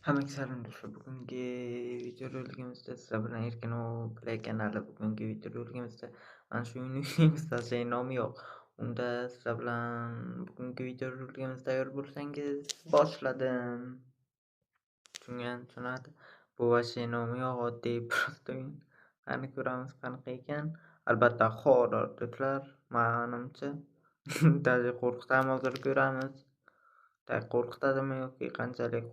Hammaga salom do'stlar. Bugungi videorolikimizda sizlar bilan Erkin Play kanali. Bugungi videorolikimizda mana shu uyimizda nomi yo'q. Unda sizlar bilan bugungi videorolikimiz tayyor bo'lsangiz boshladim. Tushunadi. Bu nomi yo'q, oddiy prosta o'yin. Qani ko'ramiz qanaqa ekan. Albatta horror do'stlar, menimcha. Даже qo'rqitadi, hozir ko'ramiz. Qo'rqitadimi yoki qanchalik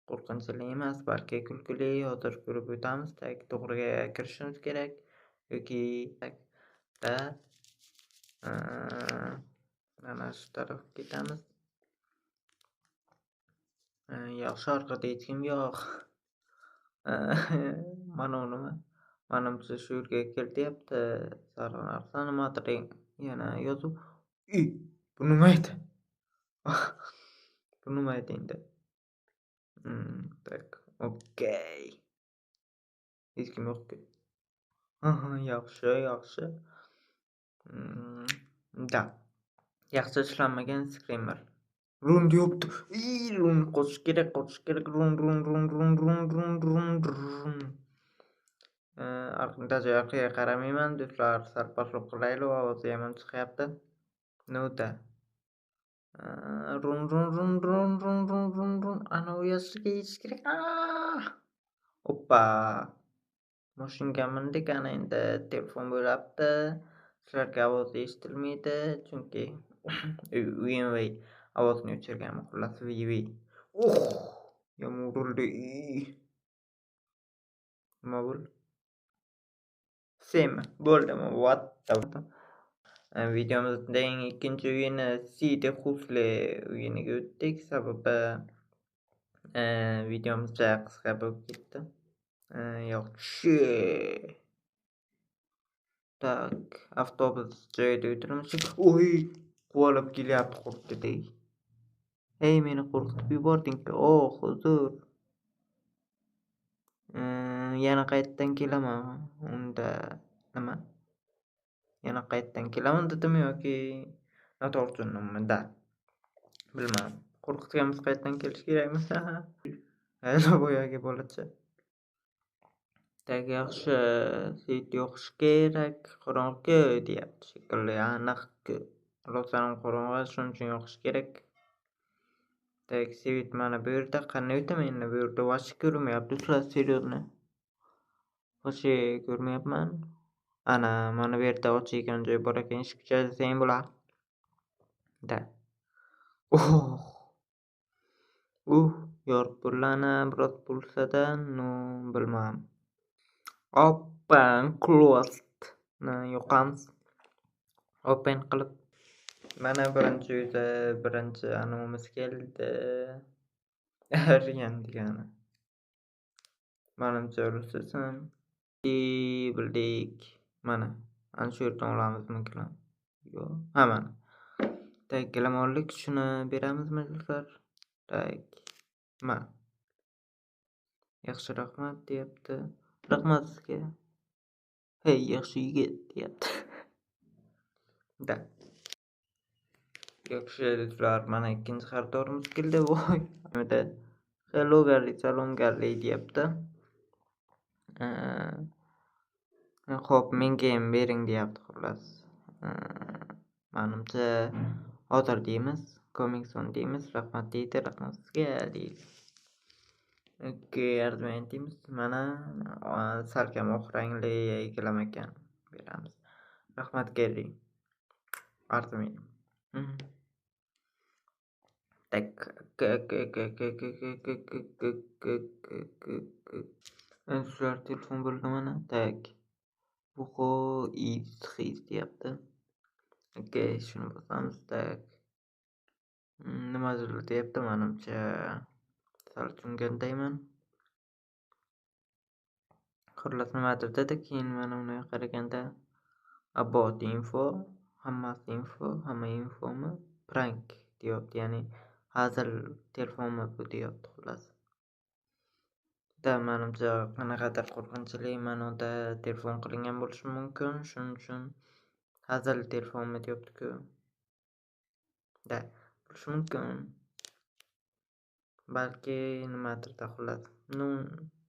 qo'rqinchli emas, balki kulgili. Hozir ko'rib o'tamiz. To'g'riga kirishimiz kerak yoki mana shu tarafga ketamiz. Yaxshi, orqada hech kim yo'q. Mana nima? Manimcha shu yerga kel deyapti. Sariq narsa nimadir yana yozuv. Bu nima edi? Bu nima edi endi? Okey. Hech kim yo'q-ku. Yaxshi. Da. Yaxshi ishlanmagan skrimer. Run deyapti. Run qo'shish kerak. Run. Orqaga qaramayman do'stlar. Sal pastroq qilaylik, ovozi yomon chiqyapti. No'da. Run. Ana u yoshga yetish kerak. Oppa. Mashinaga mindik, ana endi telefon bo'lyapti. Sizlarga ovoz eshitilmaydi, chunki uyim ovozini o'chirganman. Xullas, yomon urildi. Nima bo'ldi? Semi bo'ldimi? What the videomizning ikkinchi o'yini City Hustle o'yiniga o'tdik. Sababi videomiz qisqa bo'lib ketdi. Yaxshi. Tak, avtobus joyida o'tirmiz. Quvalab kelyapti, qo'rqdidek. Meni qo'rqitib yubording-ku. Huzur. Yana qaytadan kelaman. Unda nima? Yana qaytadan kelaman dedim yoki noto'g'ri da. Bilmadim. Qo'rqitganimiz qaytadan kelish kerakmi? Boyagi bolacha. Yaxshi, set yoqish kerak. Qorong'i deyapti shekilli, aniq-ku. Rosaning qorong'i, shuning uchun yoqish kerak. Svet mana bu yerda. Qanday o'taman endi bu yerda? Vosh ko'rmayapti, seryozni. Vosh ko'rmayapman. Ana, mana bu yerda ochilgan joy bor ekan. Eshik chalasan bo'ladi. Da. Yorib bo'lana biroz bo'lsa-da, bilmadim. Open closed. Yo'qamiz. Open qilib. Mana birinchi anonimiz keldi. Aryan degani. Manimcha rusasan. Bildik. Mana. Ana shu yerdan olamiz mumkin. Yo'q. Mana. Gilamonlik shuni beramizmi do'stlar? Mana. Yaxshi, rahmat deyapti. Rahmat sizga. Yaxshi yigit deyapti. Da. Yaxshi do'stlar, mana ikkinchi xaridorimiz keldi. Voy. Hello Gary, salom Gary deyapti. Xo'p, menga ham bering deyapti, xullas. Menimcha hozir deymiz, coming soon deymiz. Rahmat deydi, rahmat sizga deydi. Arzuman deymiz. Mana salkam oq rangli gilam ekan. Beramiz. Rahmat Gary. Arzuman. Shular telefon bo'ldi mana. Bu his deyapti. Shuni bosamiz. Nimadir deyapti, menimcha sal tushungandayman. Xullas nimadir dedi, keyin mana uni qaraganda about info, hammasi info, hamma infomi prank deyapti, ya'ni hazil telefonmi bu deyapti, xullas. Menimcha qanaqadir qo'rqinchli, mana unda telefon qilingan bo'lishi mumkin, shuning uchun hazil telefonmi deyapti-ku. Bo'lishi mumkin. Balki nimadir-da xullas. Ну,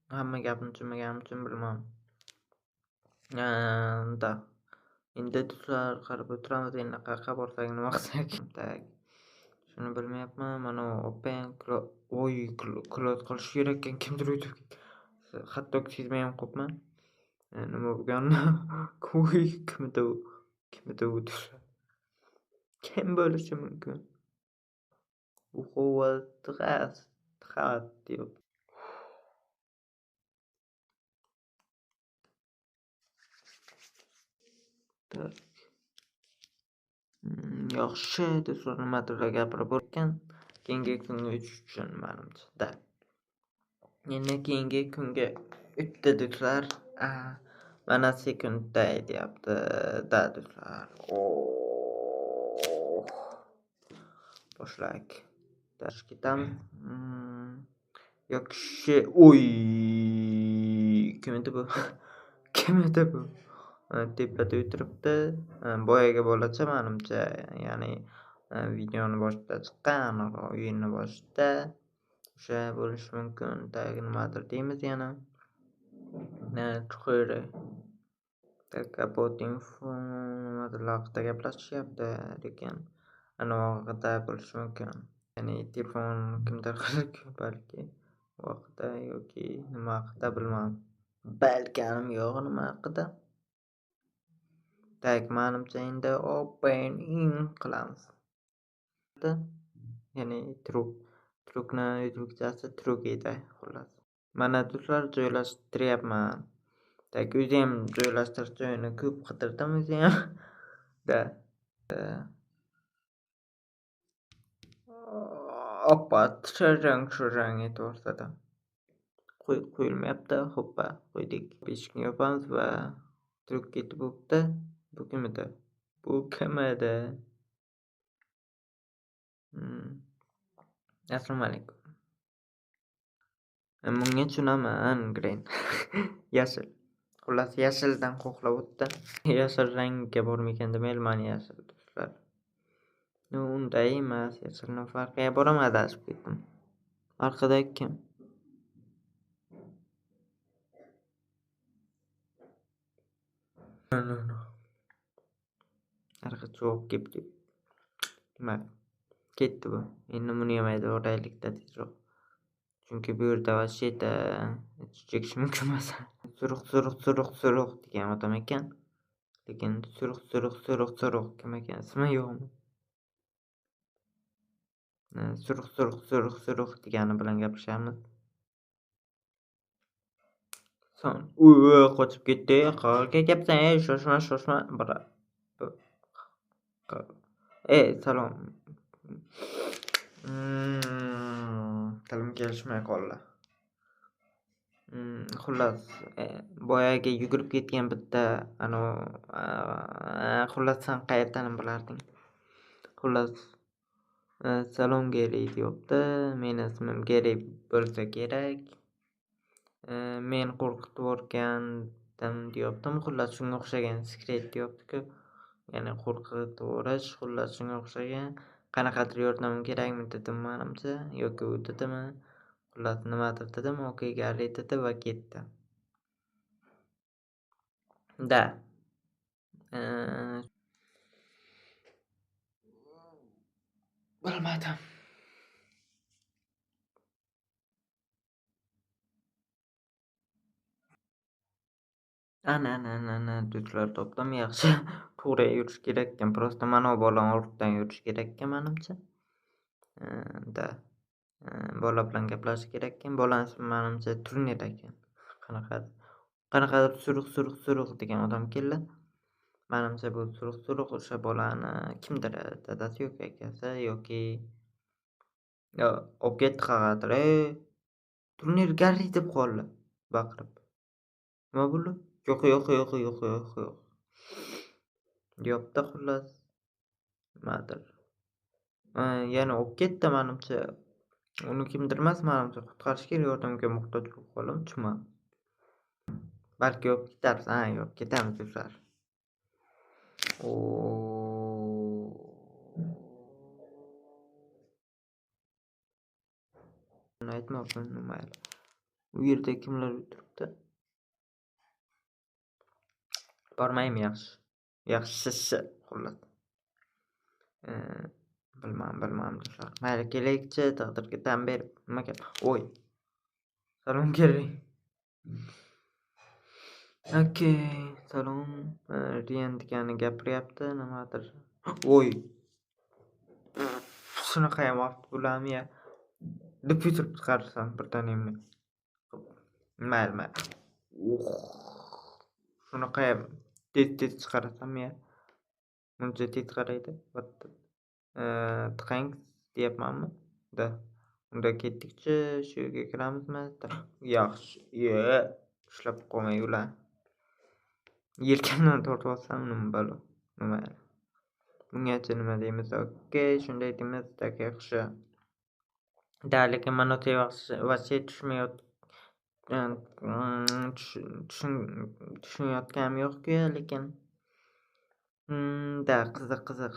hamma gapni tushunmaganim uchun bilmam. Da. Endi do'stlar qarab o'tiramiz, endi qayerqa borsak, nima qilsak. Tak. Shuni bilmayapman. Mana opam close qilish kerak ekan, kimdir YouTube'ga. Hatto sezmay ham qolibman. Nima bo'lganini. Kimida u? Kimida u do'stlar? Kim bo'lishi mumkin? Txat deb. Tak. Yaxshi do'stlar, nimadir gapirib o'tgan. Keyingi kunga o'tish uchun manimcha. Da. Endi keyingi kunga o'tdi do'stlar. Mana sekundda deyapti. Da do'stlar. Boshlak. Dash ketamiz. Yoki kim edi bu? Kim edi bu? Tepada o'tiribdi. Boyagi bolacha manimcha, ya'ni videoni boshida chiqqan, o'yinni boshida o'sha bo'lishi mumkin. Nimadir deymiz yana. Chuqur about info nimadir haqida gaplashishyapti, lekin haqida bo'lishi mumkin. Ya'ni telefon kimdir balki u haqida yoki nima haqida bilmam. Balkim yo'q nima haqida. Tak, manimcha endi opening qilamiz. Ya'ni trukni YouTube'chasi truk edi xullas. Mana do'stlar joylashtiryapman. Tak, o'zi ham joylashtirish joyini ko'p qidirdim o'zi ham. Da. Oppa, shirang etaversa-da. Qo'yilmayapti. Hoppa, qo'ydik. Beshikni yopamiz va truk ketib bo'pti. Bu kim edi? Assalomu alaykum. Bunga tushunaman, Green. Yashil. Xullas, yashildan qo'rqlab o'tdi. Yashil rangga bormikan demayman, yashil do'stlar. Unday emas, yashilni farqiga boraman, adashib ketdim. Orqada kim? Arqa cho'q ketdi. Mayli. Ketdi bu. Endi buni yemaydi, o'raylikda tezroq. Chunki bu yerda vashiyda chekish mumkin emas. Suruq degan odam ekan. Lekin suruq kim ekan? Ismi yo'qmi? Suruq degani bilan gaplashamiz. Qochib ketdi. Qayerga ketyapsan? Shoshma. Salom. Tilim kelishmay qoldi. Xullas, boyagi yugurib ketgan bitta xullas sen qayerdan bilarding? Xullas, salom Geri deyapti. Meni ismim Geri bo'lsa kerak. Men qo'rqitib yuborgandim deyaptimi? Xullas shunga o'xshagan sekret deyapti-ku. Ya'ni qo'rqitib xullas shunga o'xshagan. Qanaqadir yordamim kerakmi dedim manimcha, yoki u dedimi? Xullas nimadir dedim, okey Gari dedi va ketdi. Da. Bilmadim. Ana do'stlar topdim, yaxshi. To'g'ri yurish kerak ekan. Prosta mana bu bolani ortidan yurish kerak ekan menimcha. Da. Bola bilan gaplashish kerak ekan. Bolani ismi menimcha Turnir ekan. Qanaqadir suruq degan odam keldi. Menimcha bu suruq o'sha bolani kimdir, dadasi yoki akasi yoki olib ketdi qayergadir. Turnir Garri deb qoldi baqirib. Nima bo'ldi? Yo'q. Deyapti xullas. Nimadir. Yana olib ketdi menimcha. Uni kimdir emas, menimcha qutqarishga yordamga muhtoj bo'lib qoldim, tushunmadim. Balki olib ketamiz. Olib ketamiz do'stlar. aytmoqchiman, mayli. U yerda kimlar o'tiribdi? Bormaymi, yaxshi. Yaxshisi, xullas. Bilmam do'stlar. Mayli, kelaylikchi, taqdirga tan berib nima gap? Oy. Salom kerak. Okay, salom. Riyan degani gapiryapti, nimadir. Oy. Shunaqayam vaqt bo'ladimi ya? Diffuzor chiqarsam birdanamni. Mayli. Shunaqayam tez chiqarsam ya. Muncha tez qaraydi. Tiqang deyapmanmi? Da. Unda ketdikchi, shu yerga kiramizmi? Yaxshi. Ushlab qolmay ular. Yelkamdan tortib olsam nima bo'lo? Nima? Bungacha nima deymiz? Okay, shunday deymiz. Tak yaxshi. Da, lekin mana вообще tushunayotganim yo'q-ku, lekin da qiziq.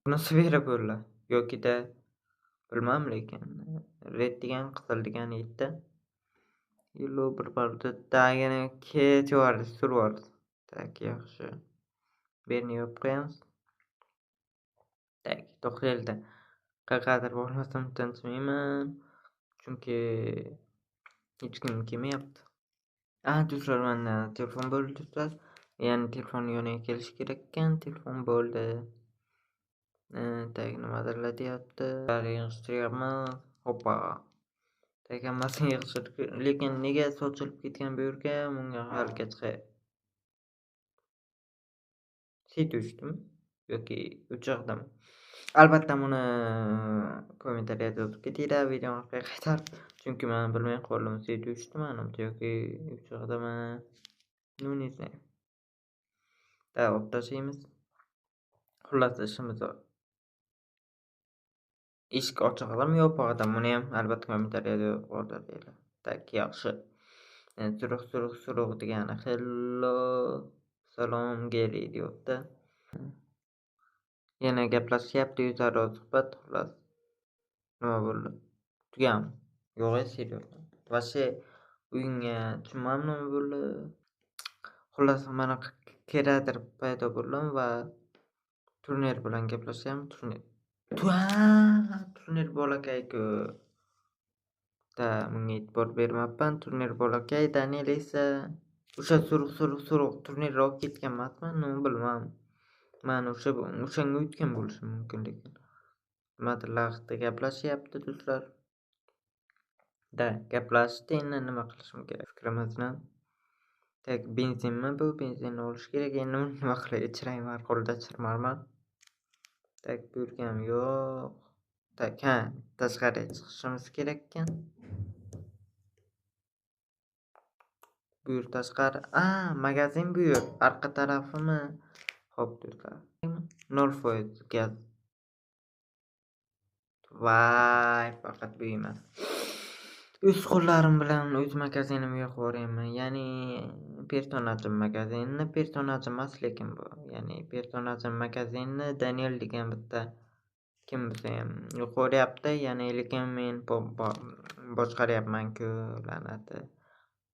Bunisi berib bo'ldi. Yoki-da bilmam, lekin red degan qizil degani yetdi. Yellow bir barda dagini ketyapti, suryordi. Tak yaxshi. Berni yopib qo'yamiz. Tak, to'xtaydi. Qayergadir bormasam tinchmayman. Chunki hech kim kelmayapti. Do'stlar, menda telefon bo'ldi do'stlar. Ya'ni telefon yoniga kelishi kerak ekan, telefon bo'ldi. Tak nimadirlar deyapti. Yig'ishtiryapmiz. Hoppa. Tak hammasini yig'ishtirdik. Lekin nega sochilib ketgan bu yerga? Bunga haligacha siytwishdimi yoki o'choqdami? Albatta buni kommentariyada yozib ketinglar, videoni orqaga qaytarib. Chunki men bilmay qoldim, siytwishdimi manimcha yoki o'choqdami? Ne знаю. Da, olib tashlaymiz. Xullas ishimiz bor. Eshik ochiqmi yopig'ida? Buni ham albatta kommentariyada yozib qoldiringlar. Tak yaxshi. Suruq degani hello, salom geli deyapti. Yana gaplashyapti, o'zaro suhbat, xullas. Nima bo'ldi? Tugami? Yo'q, serios. Вообще uyingga tushunmadim nima bo'ldi. Xullas mana keradir paydo bo'ldim va turnir bilan gaplashyapman. Turnir bolakay-ku. Da, bunga e'tibor bermabman. Turnir bolakay, Daniel esa o'sha suruq turnirga olib ketgan emasmi? Nima bilmam. Men o'shanga o'tgan bo'lishim mumkin, lekin nimadir lag'da gaplashyapti do'stlar. Da, gaplashdi, endi nima qilishim kerak fikrimizni. Tak, benzinmi bu? Benzinni olish kerak. Endi nima qilay? Ichirayman, qo'lda chirmarman. Tak, bu yerga ham yo'q. Tak, tashqariga chiqishimiz kerak ekan. Bu yer tashqari. Magazin bu yer. Arqa tarafimi? Xo'p, do'stlar. 0% gaz. Vay, faqat bu emas. O'z qo'llarim bilan o'z magazinimga yoqib yuboryapman. Ya'ni personajim magazinini, personaj emas lekin bu. Ya'ni personajim magazinini Daniel degan bitta kim bo'lsa ham yoqib yuboryapti. Ya'ni lekin men boshqaryapman-ku, la'nati.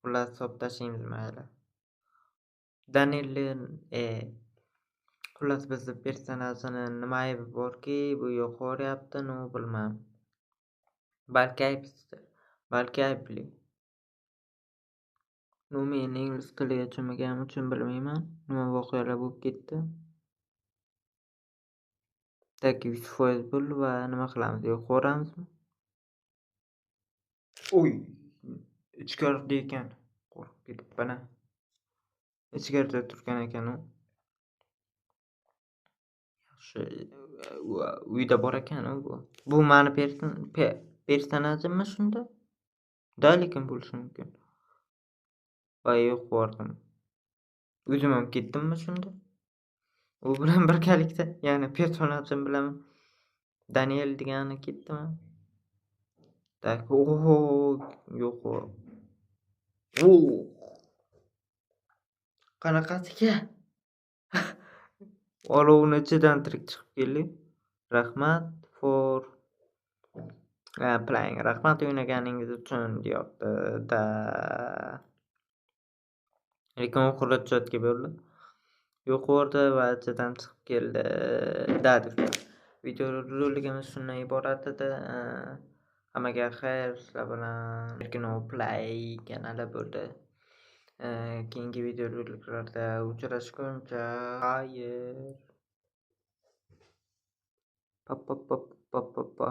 Xullas hisob tashlaymiz mayli. Danielni xullas bizni personajini nima aybi borki, bu yoqib yuboryapti, nima bilmam. Balki aybsizdir. Balki aybli. Men ingliz tiliga tushunmaganim uchun bilmayman. Nima voqealar bo'lib ketdi. Tak 100% bo'ldi va nima qilamiz? Yo'q qo'ramizmi? Oy, ichkarida ekan. Qo'rqib ketibman. Ichkarida turgan ekan u. Yaxshi, uyda bor ekan u. Bu meni personajimmi shunda? Da, lekin bo'lishi mumkin. Va yo'q bordim. O'zim ham ketdimmi shunda? U bilan birgalikda, ya'ni personajim bilan Daniel degani ketdimi? Tak, yo'q. Qanaqasiga? Olovni ichidan tirik chiqib keldi. Rahmat, for playing. Rahmat o'ynaganingiz uchun deyapti-da. Lekin u xurujotga bo'ldi. Yuqorida vajadan chiqib keldi. Da deb. Videorolikimiz shundan iborat edi. Hammaga xayr, sizlar bilan Erkin Play kanali bo'ldi. Keyingi videoroliklarda uchrashguncha xayr. Pa pa pa pa pa pa.